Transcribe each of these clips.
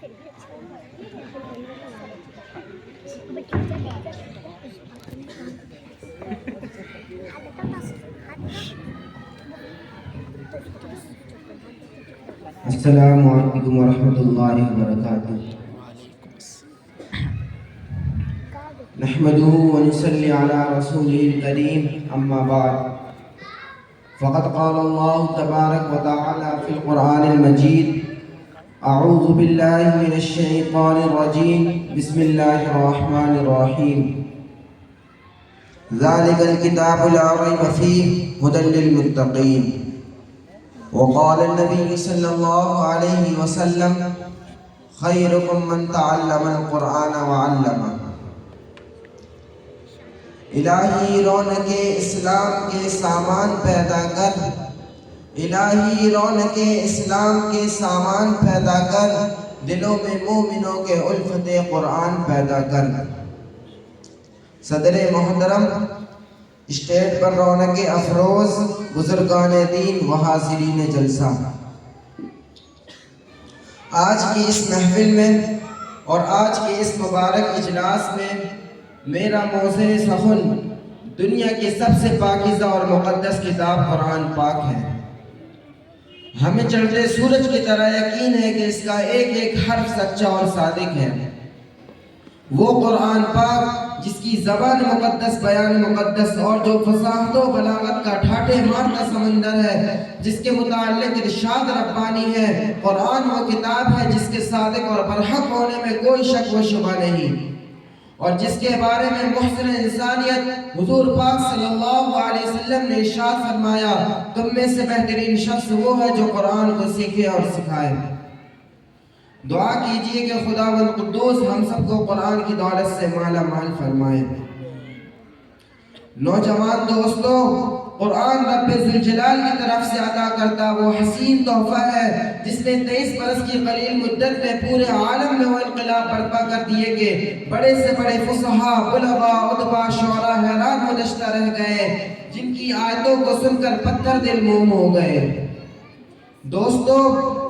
السلام علیکم ورحمۃ اللہ وبرکاتہ۔ نحمده ونصلي على رسوله الكريم اما بعد فقد قال الله تبارك وتعالى في القرآن المجيد اعوذ بالله من الشیطان الرجیم بسم اللہ الرحمن الرحیم ذلك الكتاب لا ريب فيه هدى للمتقين وقال النبي صلی اللہ علیہ وسلم خیرکم من تعلم القرآن وعلمه۔ الہی رونق اسلام کے سامان پیدا کر، الہی رونق اسلام کے سامان پیدا کر، دلوں میں مومنوں کے الفت قرآن پیدا کر۔ صدر محترم، اسٹیج پر رونق افروز بزرگان دین و حاضرین جلسہ، آج کی اس محفل میں اور آج کے اس مبارک اجلاس میں میرا موضوع سخن دنیا کی سب سے پاکیزہ اور مقدس کتاب قرآن پاک ہے۔ ہمیں چڑھتے سورج کی طرح یقین ہے کہ اس کا ایک ایک حرف سچا اور صادق ہے۔ وہ قرآن پاک جس کی زبان مقدس، بیان مقدس اور جو فصاحت و بلاغت کا ٹھاٹھے مارتا سمندر ہے، جس کے متعلق ارشاد ربانی ہے۔ قرآن وہ کتاب ہے جس کے صادق اور برحق ہونے میں کوئی شک و شبہ نہیں، اور جس کے بارے میں محسن انسانیت حضور پاک صلی اللہ علیہ وسلم نے ارشاد فرمایا، تم میں سے بہترین شخص وہ ہے جو قرآن کو سیکھے اور سکھائے۔ دعا کیجئے کہ خداوند قدوس ہم سب کو قرآن کی دولت سے مالا مال فرمائے۔ نوجوان دوستو، قرآن رب ذوالجلال کی طرف سے عطا کرتا وہ حسین تحفہ ہے جس نے 23 برس کی قلیل مدت میں پورے عالم میں وہ انقلاب برپا کر دیے کہ بڑے سے بڑے فصحاء، بلغاء، ادباء، شعراء حیران و نشتہ رہ گئے، جن کی آیتوں کو سن کر پتھر دل موم ہو گئے۔ دوستو،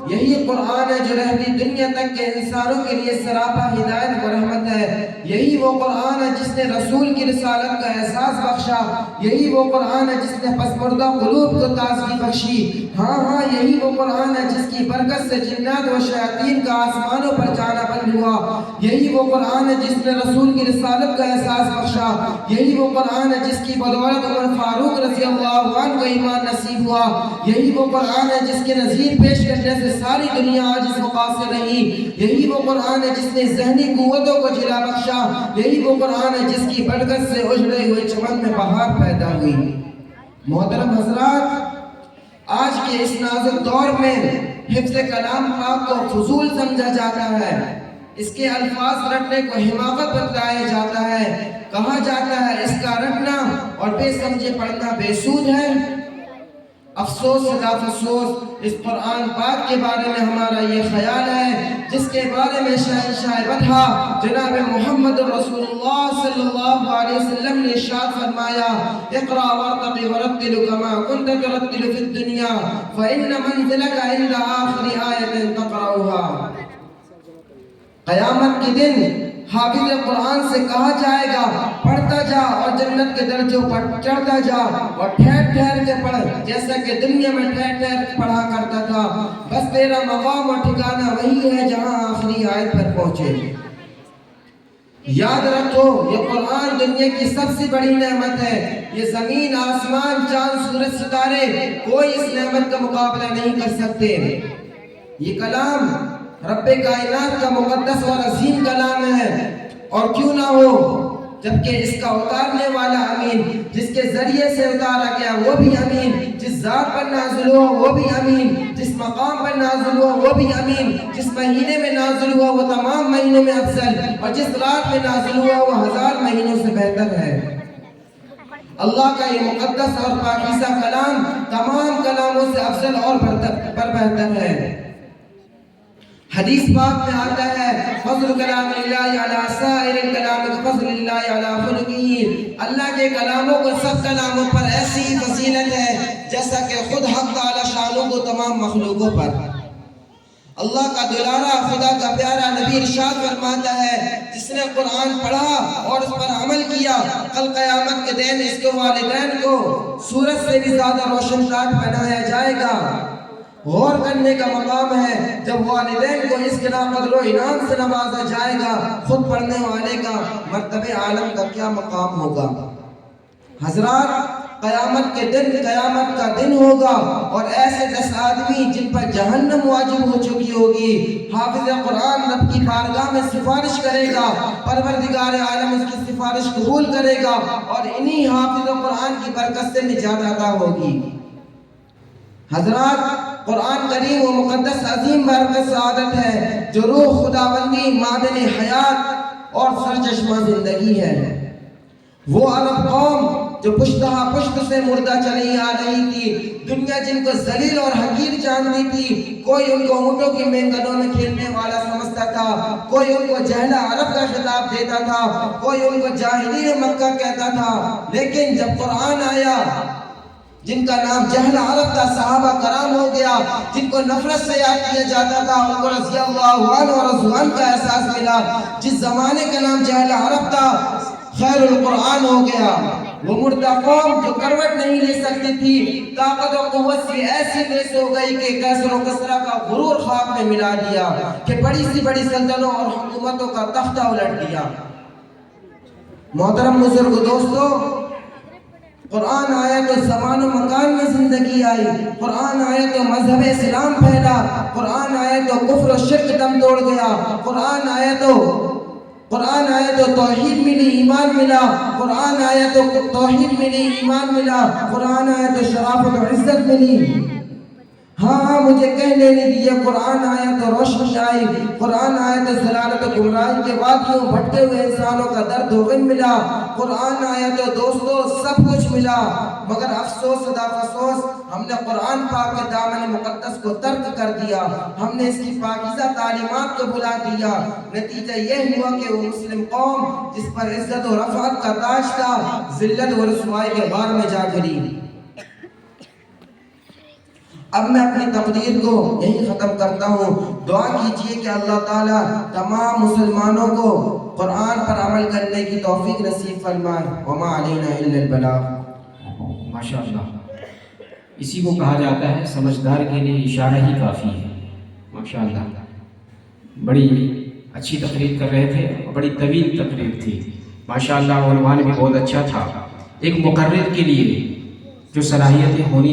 یہی قرآن ہے جو رہتی دنیا تک کے انسانوں کے لیے سراپا ہدایت و رحمت ہے۔ یہی وہ قرآن ہے جس نے رسول کی رسالت کا احساس بخشا۔ یہی وہ قرآن ہے جس نے پسماردہ قلوب کو تازگی بخشی۔ ہاں، یہی وہ قرآن ہے جس کی برکت سے جنات و شیاطین کا آسمانوں پر جانا بند ہوا۔ یہی وہ قرآن ہے جس نے رسول کی رسالت کا احساس بخشا۔ یہی وہ قرآن ہے جس کی بدولت عمر فاروق رضی اللہ عنہ کو ایمان نصیب ہوا۔ یہی وہ قرآن ہے جس کے نظیر پیش کرنے سے ساری دنیا آج اس وقت سے رہی۔ یہی وہ قرآن ہے جس نے ذہنی قوتوں کو جلا بخشا۔ یہی وہ قرآن ہے جس کی برکت سے اجڑے ہوئے چمن میں بہار پیدا ہوئی۔ محترم حضرات، آج کے اس نازک دور میں حفظ کلام پاک کو فضول سمجھا جاتا ہے، اس کے الفاظ رٹنے کو حماقت بتلایا جاتا ہے، کہا جاتا ہے اس کا رٹنا اور بے سمجھے پڑھنا بے سود ہے۔ افسوس خلاف افسوس، اس قرآن پاک کے بارے میں ہمارا یہ خیال ہے جس کے بارے میں شہنشاہ بطحہ جناب محمد رسول اللہ صلی اللہ علیہ وسلم نے ارشاد فرمایا، اقرأ وارتقِ ورتل كما كنت ترتل في الدنيا فإن منزلك عند آخر آية تقرأها۔ قیامت کے دن حافظ قرآن سے کہا جائے گا، پڑھتا جا اور جنت کے درجوں پر چڑھتا جا اور ٹھہر ٹھہر کے پڑھ، جیسا کہ دنیا میں ٹھہر ٹھہر پڑھا کرتا تھا، بس تیرا مقام اور ٹھکانہ وہی ہے جہاں آخری آیت پر پہنچے۔ یاد رکھو، یہ قرآن دنیا کی سب سے بڑی نعمت ہے۔ یہ زمین، آسمان، چاند، سورج، ستارے کوئی اس نعمت کا مقابلہ نہیں کر سکتے۔ یہ کلام رب کائنات کا مقدس اور عظیم کلام ہے، اور کیوں نہ ہو جبکہ اس کا اتارنے والا امین، جس کے ذریعے سے اتارا گیا وہ بھی امین، جس ذات پر نازل ہوا وہ بھی امین، جس مقام پر نازل ہوا وہ بھی امین، جس مہینے میں نازل ہوا وہ تمام مہینوں میں افضل، اور جس رات میں نازل ہوا وہ 1000 مہینوں سے بہتر ہے۔ اللہ کا یہ مقدس اور پاکیزہ کلام تمام کلاموں سے افضل اور بہتر ہے۔ حدیث پاک میں آتا ہے، فضل کلام اللہ علی سائر الکلام فضل اللہ علی خلقہ، اللہ کے کلاموں کو سب کلاموں پر ایسی فضیلت ہے جیسا کہ خود حق تعالی شانوں کو تمام مخلوقوں پر۔ اللہ کا دلارا خدا کا پیارا نبی ارشاد فرماتا ہے جس نے قرآن پڑھا اور اس پر عمل کیا کل قیامت کے دن اس کے والدین کو سورج سے بھی زیادہ روشن ٹاٹ بنایا جائے گا۔ غور کرنے کا مقام ہے جب والدین کو اس کے قدر و انعام سے نوازا جائے گا، خود پڑھنے والے کا مرتبہ عالم کا کیا مقام ہوگا۔ حضرات قیامت کے دن قیامت کا دن ہوگا اور ایسے 10 آدمی جن پر جہنم واجب ہو چکی ہوگی، حافظ قرآن رب کی بارگاہ میں سفارش کرے گا، پروردگار عالم اس کی سفارش قبول کرے گا اور انہی حافظ قرآن کی برکت سے نجات عطا ہوگی۔ حضرات قرآن کریم و مقدس عظیم برکت سعادت ہے جو روح خداوندی، معدن حیات اور سرچشمہ زندگی ہے۔ وہ عرب قوم جو پشتہ پشت سے مردہ چلی آ رہی تھی، دنیا جن کو ذلیل اور حقیر جانتی تھی، کوئی ان کو اونٹوں کی مینگنوں میں کھیلنے والا سمجھتا تھا، کوئی ان کو جہل عرب کا خطاب دیتا تھا، کوئی ان کو جاہلی مکہ کہتا تھا، لیکن جب قرآن آیا جن کا نام جہل عرب تھا صحابہ کرام ہو گیا، جن کو نفرت سے یاد کیا جاتا تھا، ان کو رضی اللہ عنہ و رضوان کا احساس ملا۔ جس زمانے کا نام جہل عرب تھا خیر القرآن ہو گیا۔ وہ مردہ قوم جو کروٹ نہیں لے سکتی تھی، طاقت و قوت سے ایسی بحث ہو گئی کہ کیسر و کسرا کا غرور خاک میں ملا دیا کہ بڑی سی بڑی سلطنتوں اور حکومتوں کا تختہ الٹ دیا۔ محترم بزرگ دوستو، قرآن آیا تو زمان و مکان میں زندگی آئی، قرآن آیا تو مذہب اسلام پھیلا، قرآن آیا تو کفر و شرک دم توڑ گیا، قرآن آیا تو توحید ملی، ایمان ملا، قرآن آیا تو توحید ملی، ایمان ملا، قرآن آیا تو شرافت و عزت ملی۔ ہاں مجھے کہہ لینے دیئے، قرآن آیا تو روشنی آئی، قرآن آیا تو ضلالت و گمراہی کے وادیوں بھٹکے ہوئے انسانوں کا درد و غم ملا، قرآن آیا تو دوستو سب کچھ ملا۔ مگر افسوس صدا افسوس، ہم نے قرآن پاک کے دامن مقدس کو ترک کر دیا، ہم نے اس کی پاکیزہ تعلیمات کو بھلا دیا۔ نتیجہ یہ ہوا کہ وہ مسلم قوم جس پر عزت و رفعت کا تاج تھا، ذلت و رسوائی کے غار میں جا گری۔ اب میں اپنی تقریر کو یہی ختم کرتا ہوں۔ دعا کیجئے کہ اللہ تعالیٰ تمام مسلمانوں کو قرآن پر عمل کرنے کی توفیق نصیب فرمائے۔ وما علینا الا البلاغ۔ ماشاءاللہ، اسی کو کہا جاتا ہے سمجھدار کے لیے اشارہ ہی کافی ہے۔ ماشاءاللہ، بڑی اچھی تقریر کر رہے تھے اور بڑی طویل تقریر تھی۔ ماشاءاللہ عنوان بھی بہت اچھا تھا۔ ایک مقرر کے لیے جو صلاحیتیں ہونی